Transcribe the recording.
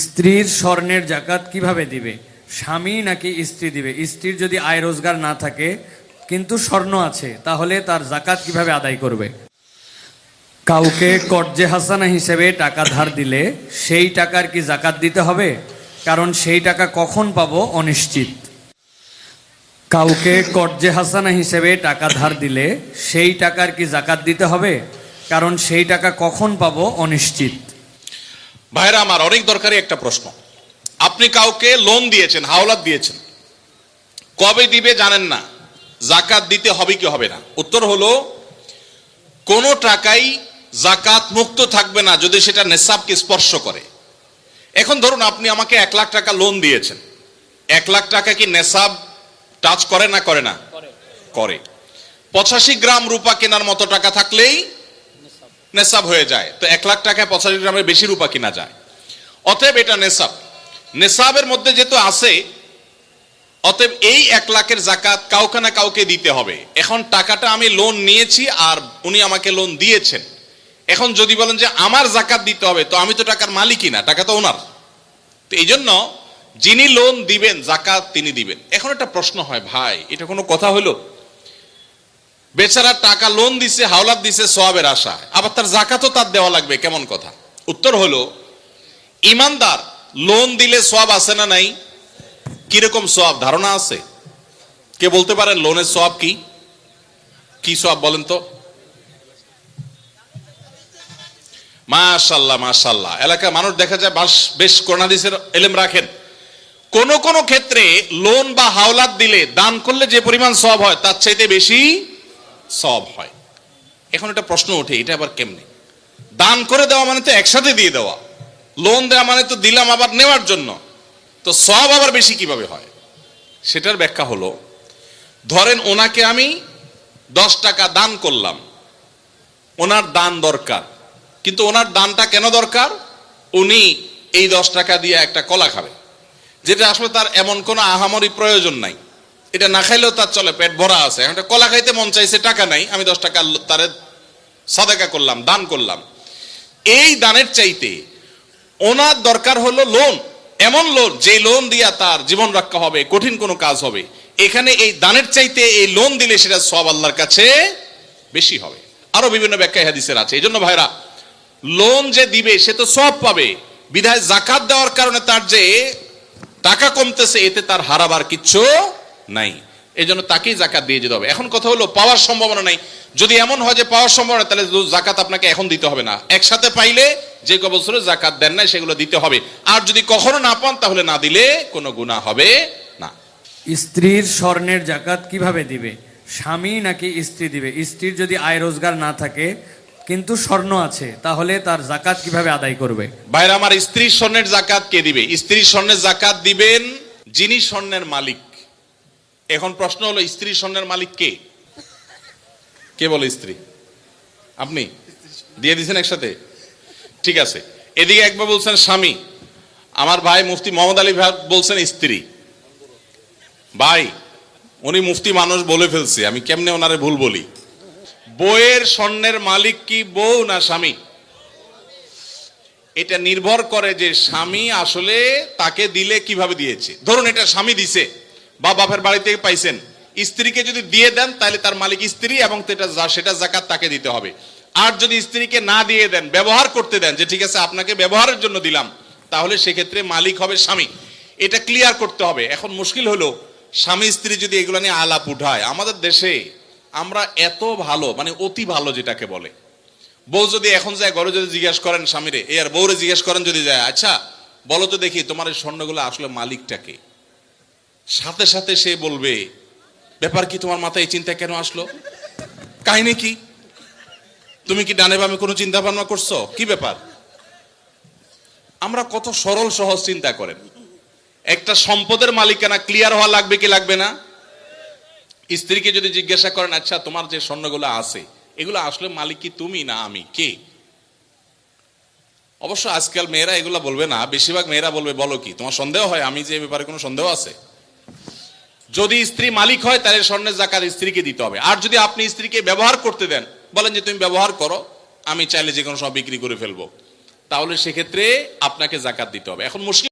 স্ত্রীর স্বর্ণের জাকাত কিভাবে দিবে? স্বামী নাকি স্ত্রী দিবে? স্ত্রীর যদি আয় রোজগার না থাকে কিন্তু স্বর্ণ আছে, তাহলে তার জাকাত কিভাবে আদায় করবে? কাউকে কর্জে হাসানা হিসেবে টাকা ধার দিলে সেই টাকার কি জাকাত দিতে হবে? কারণ সেই টাকা কখন পাবো অনিশ্চিত। কাউকে কর্জে হাসানা হিসেবে টাকা ধার দিলে সেই টাকার কি জাকাত দিতে হবে? কারণ সেই টাকা কখন পাবো অনিশ্চিত। ভাইরা আমার, অনেক দরকারি একটা প্রশ্ন। আপনি কাউকে লোন দিয়েছেন, হাওলাত দিয়েছেন, কবে দিবে জানেন না, জাকাত দিতে হবে কি হবে না? উত্তর হলো, কোনো টাকাই জাকাত মুক্ত থাকবে না যদি সেটা নেসাবকে স্পর্শ করে। এখন ধরুন আপনি আমাকে 1 লাখ টাকা লোন দিয়েছেন, 1 লাখ টাকা কি নেসাব টাচ করে না করে না? করে। 85 গ্রাম রূপা কেনার মতো টাকা থাকলেই নেসাব হয়ে যায়। তো 1 লাখ টাকায় 85 গ্রামের বেশি রূপা কিনা যায়, অতএব এটা নেসাব। নেসাবের মধ্যে যেহেতু আছে, অতএব এই 1 লাখের জাকাত কাউকে না কাউকে দিতে হবে। এখন টাকাটা আমি লোন নিয়েছি আর উনি আমাকে লোন দিয়েছেন। এখন যদি বলেন যে আমার জাকাত দিতে হবে, তো আমি তো টাকার মালিকই না, টাকা তো ওনার। তো এই জন্য যিনি লোন দিবেন জাকাত তিনি দিবেন। এখন একটা প্রশ্ন হয়, ভাই এটা কোনো কথা হলো? বেচারা টাকা লোন দিছে, হাওলাত দিছে সওয়াবের আশায়, আবার তার জাকাতও তার দেওয়া লাগবে, কেমন কথা? উত্তর হলো, ইমানদার লোন দিলে সওয়াব আছে না নাই? কিরকম সওয়াব ধারণা আছে? কে বলতে পারেন লোনের সওয়াব কি? কি সওয়াব বলেন তো? মাশাআল্লাহ মাশাআল্লাহ, এলাকার মানুষ দেখা যায় বেশ কোরআন হাদিসের ইলম রাখেন। কোন কোন ক্ষেত্রে লোন বা হাওলাত দিলে দান করলে যে পরিমাণ সওয়াব হয় তার চাইতে বেশি সওয়াব হয়। এখন একটা প্রশ্ন ওঠে, এটা আবার কেমনে? দান করে দেওয়া মানে তো একসাথে দিয়ে দেওয়া, লোন দেওয়া মানে তো দিলাম আবার নেওয়ার জন্য, তো সওয়াব আবার বেশি কিভাবে হয়? সেটার ব্যাখ্যা হলো, ধরেন ওনাকে আমি 10 টাকা দান করলাম, ওনার দান দরকার, কিন্তু ওনার দানটা কেন দরকার? উনি এই 10 টাকা দিয়ে একটা কলা খাবে, যেটা আসলে তার এমন কোনো আহামরি প্রয়োজন নাই, এটা না খাইলেও তার চলে, পেট ভরা আছে। এখন কলা খাইতে মন চাইছে, টাকা নাই, আমি 10 টাকা তারে সাদাকা করলাম, দান করলাম। এই দানের চাইতে ওনার দরকার হলো লোন, এমন লোন যে লোন দিয়া তার জীবন রক্ষা হবে, কঠিন কোনো কাজ হবে। এখানে এই দানের চাইতে এই লোন দিলে সেটা সওয়াব আল্লাহর কাছে বেশি হবে। আরো বিভিন্ন ব্যাখ্যা হাদিসের আছে। এই জন্য ভাইরা, লোন যে দিবে সে তো সওয়াব পাবে, বিধায় জাকাত দেওয়ার কারণে তার যে টাকা কমতেছে এতে তার হারাবার কিচ্ছু নাই, এই জন্য তাকেই জাকাত দিয়ে যেতে হবে। এখন কথা হলো, পাওয়ার সম্ভাবনা নাই। যদি এমন হয় যে পাওয়ার সম্ভাবনা, তাহলে জাকাত আপনাকে এখন দিতে হবে না, একসাথে পাইলে যে বছরে জাকাত দেন নাই সেগুলো দিতে হবে। আর যদি কখনো না পান তাহলে না দিলে কোনো গুনাহ হবে না। স্ত্রীর স্বর্ণের জাকাত কিভাবে দিবে? স্বামী নাকি স্ত্রী দিবে? স্ত্রীর যদি আয় রোজগার না থাকে কিন্তু স্বর্ণ আছে, তাহলে তার জাকাত কিভাবে আদায় করবে? ভাইরা আমার, স্ত্রীর স্বর্ণের জাকাত কে দিবে? স্ত্রীর স্বর্ণের জাকাত দিবেন যিনি স্বর্ণের মালিক। এখন প্রশ্ন হলো, স্ত্রীর স্বর্ণের মালিক কে? কে বলে স্ত্রী? আপনি দিয়ে দিয়েছেন একসাথে, ঠিক আছে। এদিকে একবার বলছেন স্বামী, আমার ভাই মুফতি মোহাম্মদ আলী ভাই বলছেন স্ত্রী। ভাই, উনি মুফতি মানুষ বলে ফেলছে, আমি কেমনে ওনারে ভুল বলি? বউয়ের স্বর্ণের মালিক কি বউ না স্বামী? এটা নির্ভর করে যে স্বামী আসলে তাকে দিলে কিভাবে দিয়েছে। ধরুন এটা স্বামী দিছে বা বাপের বাড়ি থেকে পাইছেন, স্ত্রীকে যদি দিয়ে দেন তাহলে তার মালিক স্ত্রী, এবং সেটা জাকাত তাকে দিতে হবে। আর যদি স্ত্রীকে না দিয়ে দেন, ব্যবহার করতে দেন, যে ঠিক আছে আপনাকে ব্যবহারের জন্য দিলাম, তাহলে সেক্ষেত্রে মালিক হবে স্বামী। এটা ক্লিয়ার করতে হবে। এখন মুশকিল হলো, স্বামী স্ত্রী যদি এগুলো নিয়ে আলাপ উঠায়, আমাদের দেশে আমরা এত ভালো, মানে অতি ভালো যেটাকে বলে, বউ যদি এখন যায় ঘরে যদি জিজ্ঞেস করেন স্বামীরে, এই আর বউরে জিজ্ঞেস করেন যদি যায়, আচ্ছা বলো তো দেখি তোমার এই স্বর্ণগুলো আসলে মালিকটাকে, সাথে সাথে সে বলবে, ব্যাপার কি, তোমার মাথায় এই চিন্তা কেন আসলো, কাহিনী কি, তুমি কি ডানে বামে কোনো চিন্তা ভাবনা করছো, কি ব্যাপার? আমরা কত সরল সহজ চিন্তা করেন। একটা সম্পদের মালিকানা ক্লিয়ার হওয়া লাগবে কি লাগবে না? স্ত্রীকে যদি জিজ্ঞাসা করেন, আচ্ছা তোমার যে স্বর্ণগুলো আছে এগুলো আসলে মালিক কি তুমি না আমি, কে? অবশ্য আজকাল মেয়েরা এগুলো বলবে না, বেশিরভাগ মেয়েরা বলবে, বলো কি তোমার সন্দেহ হয় আমি যে ব্যাপারে কোনো সন্দেহ আছে? যদি স্ত্রী মালিক হয় তাহলে স্বর্ণের জাকাত স্ত্রীকে দিতে হবে। আর যদি আপনি স্ত্রীকে ব্যবহার করতে দেন, বলেন যে তুমি ব্যবহার করো, আমি চাইলে যে কোনো সব বিক্রি করে ফেলবো, তাহলে সেক্ষেত্রে আপনাকে জাকাত দিতে হবে। এখন মুশকিল